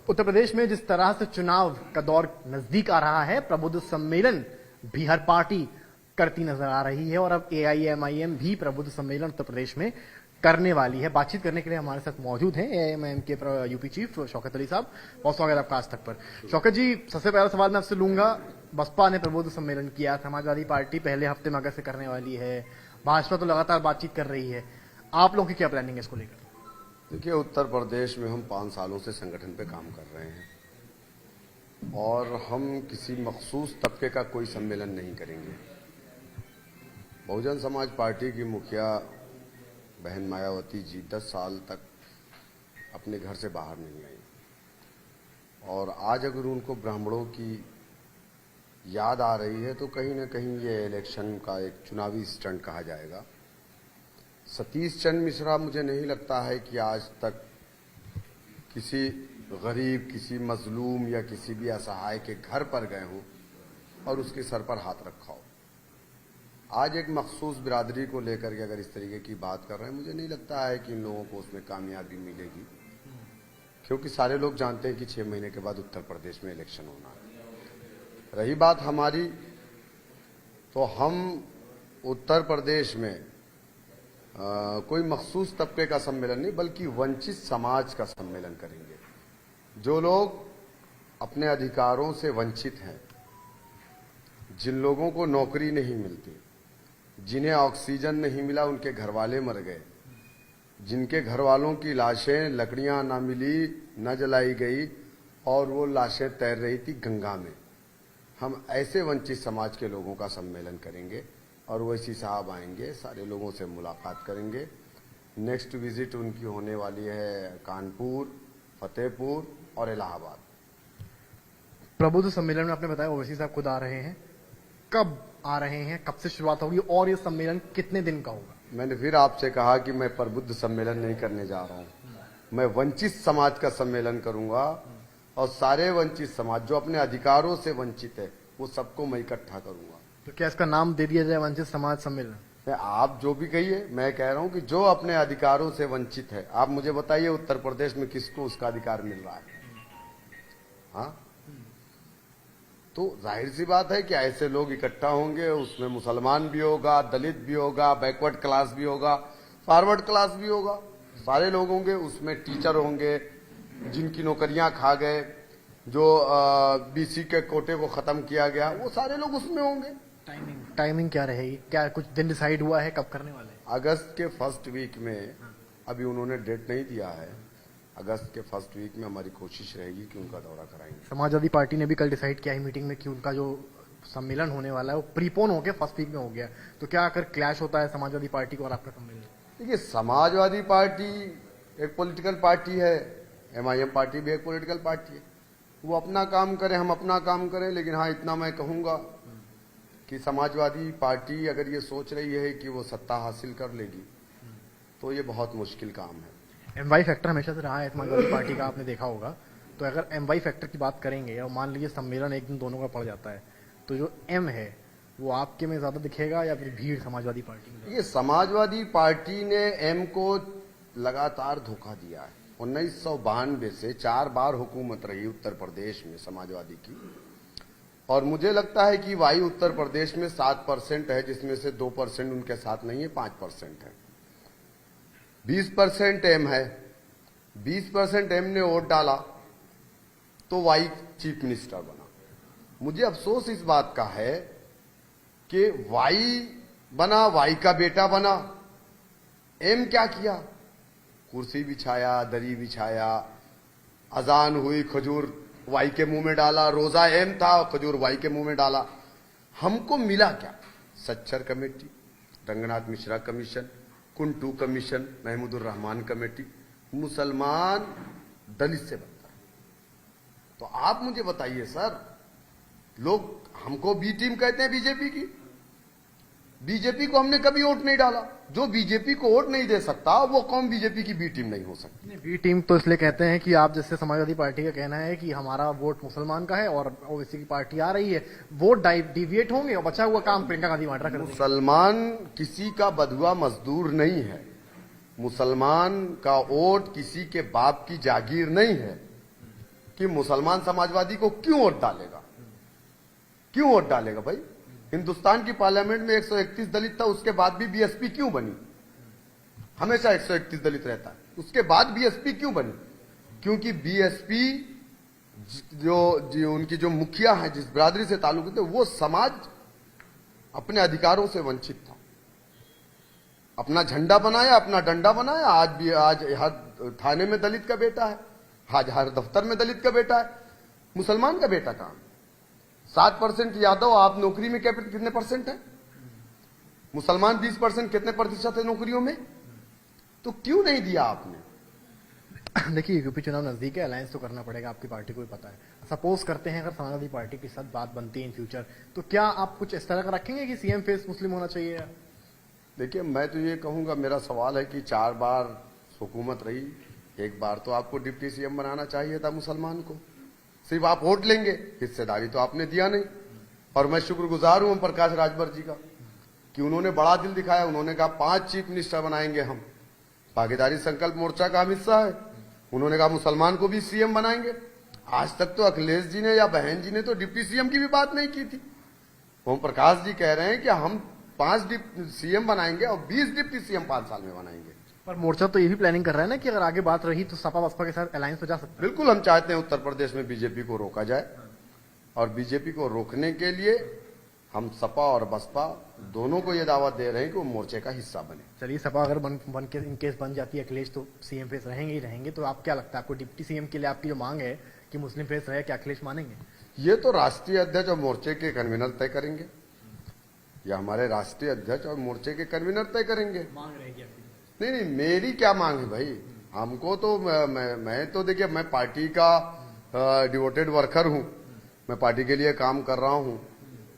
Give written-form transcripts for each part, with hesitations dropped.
उत्तर प्रदेश में जिस तरह से चुनाव का दौर नजदीक आ रहा है, प्रबुद्ध सम्मेलन भी हर पार्टी करती नजर आ रही है और अब एआईएमआईएम भी प्रबुद्ध सम्मेलन उत्तर प्रदेश में करने वाली है। बातचीत करने के लिए हमारे साथ मौजूद हैं एआईएमआईएम के यूपी चीफ शौकत अली साहब। बहुत स्वागत आपका आज तक पर। शौकत जी, सबसे पहला सवाल मैं आपसे लूंगा, बसपा ने प्रबुद्ध सम्मेलन किया, समाजवादी पार्टी पहले हफ्ते में अगस्त से करने वाली है, भाजपा तो लगातार बातचीत कर रही है, आप लोगों की क्या प्लानिंग है इसको लेकर? देखिए, उत्तर प्रदेश में हम 5 सालों से संगठन पे काम कर रहे हैं और हम किसी मखसूस तबके का कोई सम्मेलन नहीं करेंगे। बहुजन समाज पार्टी की मुखिया बहन मायावती जी 10 साल तक अपने घर से बाहर नहीं आई और आज अगर उनको ब्राह्मणों की याद आ रही है तो कहीं ना कहीं ये इलेक्शन का एक चुनावी स्टंट कहा जाएगा। सतीश चंद्र मिश्रा, मुझे नहीं लगता है कि आज तक किसी गरीब, किसी मजलूम या किसी भी असहाय के घर पर गए हों और उसके सर पर हाथ रखा हो। आज एक मखसूस बिरादरी को लेकर के अगर इस तरीके की बात कर रहे हैं, मुझे नहीं लगता है कि इन लोगों को उसमें कामयाबी मिलेगी, क्योंकि सारे लोग जानते हैं कि 6 महीने के बाद उत्तर प्रदेश में इलेक्शन होना है। रही बात हमारी, तो हम उत्तर प्रदेश में कोई मखसूस तबके का सम्मेलन नहीं बल्कि वंचित समाज का सम्मेलन करेंगे। जो लोग अपने अधिकारों से वंचित हैं, जिन लोगों को नौकरी नहीं मिलती, जिन्हें ऑक्सीजन नहीं मिला, उनके घर वाले मर गए, जिनके घर वालों की लाशें, लकड़ियां ना मिली, न जलाई गई और वो लाशें तैर रही थी गंगा में, हम ऐसे वंचित समाज के लोगों का सम्मेलन करेंगे और वैसी साहब आएंगे, सारे लोगों से मुलाकात करेंगे। नेक्स्ट विजिट उनकी होने वाली है कानपुर, फतेहपुर और इलाहाबाद। प्रबुद्ध सम्मेलन में आपने बताया ओवैसी साहब खुद आ रहे हैं, कब आ रहे हैं, कब से शुरुआत होगी और ये सम्मेलन कितने दिन का होगा? मैंने फिर आपसे कहा कि मैं प्रबुद्ध सम्मेलन नहीं करने जा रहा हूं, मैं वंचित समाज का सम्मेलन करूंगा और सारे वंचित समाज जो अपने अधिकारों से वंचित है वो सबको मैं इकट्ठा करूंगा। तो क्या इसका नाम दे दिया जाए वंचित समाज सम्मेलन? आप जो भी कहिए, मैं कह रहा हूं कि जो अपने अधिकारों से वंचित है, आप मुझे बताइए उत्तर प्रदेश में किसको उसका अधिकार मिल रहा है? हाँ, तो जाहिर सी बात है कि ऐसे लोग इकट्ठा होंगे, उसमें मुसलमान भी होगा, दलित भी होगा, बैकवर्ड क्लास भी होगा, फॉरवर्ड क्लास भी होगा, सारे लोग होंगे उसमें। टीचर होंगे जिनकी नौकरियां खा गए, जो बीसी के कोटे को खत्म किया गया, वो सारे लोग उसमें होंगे। टाइमिंग क्या रहेगी? क्या कुछ दिन डिसाइड हुआ है, कब करने वाले हैं? अगस्त के फर्स्ट वीक में, अभी उन्होंने डेट नहीं दिया है, अगस्त के फर्स्ट वीक में हमारी कोशिश रहेगी कि उनका दौरा कराएंगे। समाजवादी पार्टी ने भी कल डिसाइड किया है मीटिंग में कि उनका जो सम्मेलन होने वाला है वो प्रीपोन हो गया, फर्स्ट वीक में हो गया। तो क्या अगर क्लैश होता है समाजवादी पार्टी को और आपका सम्मेलन? देखिए, समाजवादी पार्टी एक पॉलिटिकल पार्टी है, एमआईएम पार्टी भी एक पॉलिटिकल पार्टी है, वो अपना काम करे, हम अपना काम करें। लेकिन हाँ, इतना मैं कहूंगा कि समाजवादी पार्टी अगर ये सोच रही है कि वो सत्ता हासिल कर लेगी तो ये बहुत मुश्किल काम है। एमवाई फैक्टर हमेशा से रहा है समाजवादी पार्टी का, आपने देखा होगा। तो अगर एमवाई फैक्टर की बात करेंगे और मान लीजिए सम्मेलन एक दिन दोनों का पड़ जाता है, तो जो एम है वो आपके में ज्यादा दिखेगा या फिर भीड़ समाजवादी पार्टी में? ये समाजवादी पार्टी ने एम को लगातार धोखा दिया है। 1992 से 4 बार हुकूमत रही उत्तर प्रदेश में समाजवादी की, और मुझे लगता है कि वाई उत्तर प्रदेश में 7% है, जिसमें से 2% उनके साथ नहीं है, 5% है। 20% एम है, 20% एम ने वोट डाला तो वाई चीफ मिनिस्टर बना। मुझे अफसोस इस बात का है कि वाई बना, वाई का बेटा बना, एम क्या किया? कुर्सी बिछाया, दरी बिछाया, अजान हुई, खजूर वाई के मुंह में डाला, रोजा एम था, खजूर वाई के मुंह में डाला। हमको मिला क्या? Sachar committee, Ranganath Mishra commission, कुंटू commission, Mahmoodur Rahman committee. मुसलमान दलित से बनता है। तो आप मुझे बताइए सर, लोग हमको बी टीम कहते हैं बीजेपी की। बीजेपी को हमने कभी वोट नहीं डाला। जो बीजेपी को वोट नहीं दे सकता वो कौन बीजेपी की बी टीम नहीं हो सकती? बी टीम तो इसलिए कहते हैं कि आप जैसे समाजवादी पार्टी का कहना है कि हमारा वोट मुसलमान का है और ओवैसी की पार्टी आ रही है, वोट डिविएट होंगे और बचा हुआ काम प्रियंका गांधी वाड्रा कर देंगे। मुसलमान किसी का बधुआ मजदूर नहीं है, मुसलमान का वोट किसी के बाप की जागीर नहीं है। कि मुसलमान समाजवादी को क्यों वोट डालेगा, क्यों वोट डालेगा भाई। हिंदुस्तान की पार्लियामेंट में 131 दलित था, उसके बाद भी बीएसपी क्यों बनी? हमेशा 131 दलित रहता है, उसके बाद बीएसपी क्यों बनी? क्योंकि बीएसपी जो उनकी जो मुखिया है, जिस बिरादरी से ताल्लुक थे, वो समाज अपने अधिकारों से वंचित था। अपना झंडा बनाया, अपना डंडा बनाया। आज हर थाने में दलित का बेटा है, आज हर दफ्तर में दलित का बेटा है। मुसलमान का बेटा कहां? 7% यादव, आप नौकरी में कितने परसेंट है? मुसलमान 20%, कितने प्रतिशत है नौकरियों में? तो क्यों नहीं दिया आपने? देखिए, यूपी चुनाव नजदीक है, अलायंस तो करना पड़ेगा, आपकी पार्टी को भी पता है। सपोज करते हैं अगर समाजवादी पार्टी के साथ बात बनती है इन फ्यूचर, तो क्या आप कुछ इस तरह का रखेंगे कि सीएम फेस मुस्लिम होना चाहिए? देखिए, मैं तो ये कहूंगा, मेरा सवाल है कि 4 बार हुकूमत रही, एक बार तो आपको डिप्टी सीएम बनाना चाहिए था मुसलमान को। सिर्फ आप वोट लेंगे, हिस्सेदारी तो आपने दिया नहीं। और मैं शुक्रगुजार हूं प्रकाश राजभर जी का कि उन्होंने बड़ा दिल दिखाया। उन्होंने कहा 5 चीफ मिनिस्टर बनाएंगे हम, भागीदारी संकल्प मोर्चा का हम हिस्सा है। उन्होंने कहा मुसलमान को भी सीएम बनाएंगे। आज तक तो अखिलेश जी ने या बहन जी ने तो डिप्टी सीएम की भी बात नहीं की थी। ओम प्रकाश जी कह रहे हैं कि हम 5 सीएम बनाएंगे और 20 डिप्टी सीएम 5 साल में बनाएंगे। पर मोर्चा तो ये भी प्लानिंग कर रहा है ना कि अगर आगे बात रही तो सपा बसपा के साथ अलायंस हो जा सकता है। बिल्कुल, हम चाहते हैं उत्तर प्रदेश में बीजेपी को रोका जाए, और बीजेपी को रोकने के लिए हम सपा और बसपा दोनों को यह दावत दे रहे हैं कि वो मोर्चे का हिस्सा बने। चलिए, सपा अगर बन के इन केस बन जाती है, अखिलेश तो सीएम फेस रहेंगे ही रहेंगे, तो आप क्या लगता है, आपको डिप्टी सीएम के लिए आपकी जो मांग है कि मुस्लिम फेस रहे, क्या अखिलेश मानेंगे? ये तो राष्ट्रीय अध्यक्ष और मोर्चे के कन्वीनर तय करेंगे, या हमारे राष्ट्रीय अध्यक्ष और मोर्चे के कन्वीनर तय करेंगे। मांग रहेगी आपकी? नहीं, मेरी क्या मांग है भाई। हमको तो मैं तो देखिए, मैं पार्टी का डिवोटेड वर्कर हूं, मैं पार्टी के लिए काम कर रहा हूं,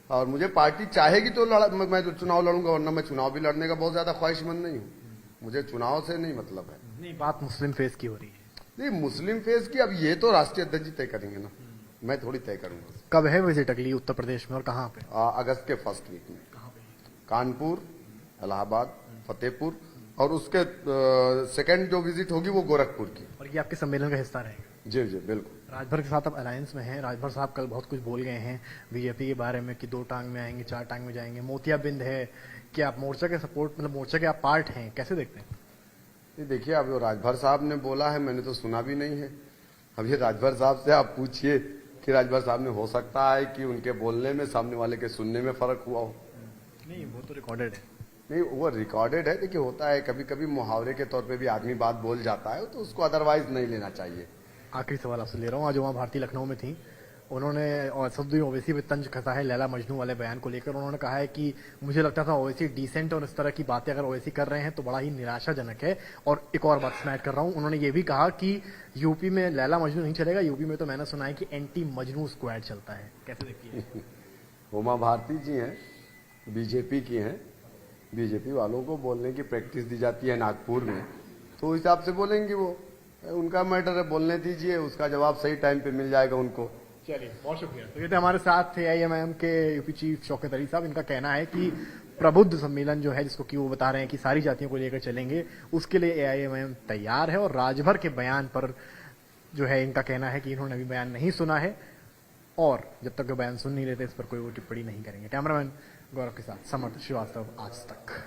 और मुझे पार्टी चाहेगी तो मैं तो चुनाव लड़ूंगा, वरना मैं चुनाव भी लड़ने का बहुत ज्यादा ख्वाहिशमंद नहीं हूं। मुझे चुनाव से नहीं मतलब है। नहीं, बात मुस्लिम फेस की हो रही है। नहीं, मुस्लिम फेस की अब ये तो राष्ट्रीय अध्यक्ष जी तय करेंगे ना, मैं थोड़ी तय करूंगा। कब है विजिट अगली उत्तर प्रदेश में और कहाँ पे? अगस्त के फर्स्ट वीक में कहाँ पे? कानपुर, इलाहाबाद, फतेहपुर, और उसके सेकंड जो विजिट होगी वो गोरखपुर की। और ये आपके सम्मेलन का हिस्सा रहेगा? जी जी बिल्कुल। राजभर के साथ अब अलायंस में हैं। राजभर साहब कल बहुत कुछ बोल गए हैं बीजेपी के बारे में कि 2 टांग में आएंगे, 4 टांग में जाएंगे। मोतियाबिंद है कि आप मोर्चा के सपोर्ट, मतलब मोर्चा के आप पार्ट हैं, कैसे देखते हैं? ये देखिए, अब राजभर साहब ने बोला है, मैंने तो सुना भी नहीं है। अब ये राजभर साहब से आप पूछिए कि राजभर साहब ने, हो सकता है कि उनके बोलने में सामने वाले के सुनने में फर्क हुआ हो। नहीं, वो तो रिकॉर्डेड है। नहीं, वो रिकॉर्डेड है। देखिए, होता है कभी कभी मुहावरे के तौर पे भी आदमी बात बोल जाता है, तो उसको अदरवाइज नहीं लेना चाहिए। आखिरी सवाल आपसे ले रहा हूँ। आज वहाँ भारती लखनऊ में थी, उन्होंने असदुद्दीन ओवैसी पे तंज कसा है लैला मजनू वाले बयान को लेकर। उन्होंने कहा है कि मुझे लगता था ओवैसी डिसेंट, और इस तरह की बातें अगर ओवैसी कर रहे हैं तो बड़ा ही निराशाजनक है। और एक और बात मैं ऐड कर रहा हूँ, उन्होंने ये भी कहा कि यूपी में लैला मजनू नहीं चलेगा, यूपी में तो मैंने सुना है कि एंटी मजनू स्क्वाड चलता है। कैसे देखिए? उमा भारती जी हैं, बीजेपी की हैं। बीजेपी वालों को बोलने की प्रैक्टिस दी जाती है नागपुर में, तो उस हिसाब से बोलेंगे वो, उनका मैटर है, बोलने दीजिए, उसका जवाब सही टाइम पे मिल जाएगा उनको। चलिए, बहुत शुक्रिया। तो ये थे हमारे साथ थे AIMIM के यूपी चीफ शौकत अली साहब। इनका कहना है कि प्रबुद्ध सम्मेलन जो है, जिसको कि वो बता रहे हैं कि सारी जातियों को लेकर चलेंगे, उसके लिए AIMIM तैयार है। और राजभर के बयान पर जो है इनका कहना है कि इन्होंने अभी बयान नहीं सुना है, और जब तक वो बयान सुन नहीं लेते इस पर कोई वो टिप्पणी नहीं करेंगे। कैमरामैन गौरव के साथ समर्थ श्रीवास्तव, आज तक।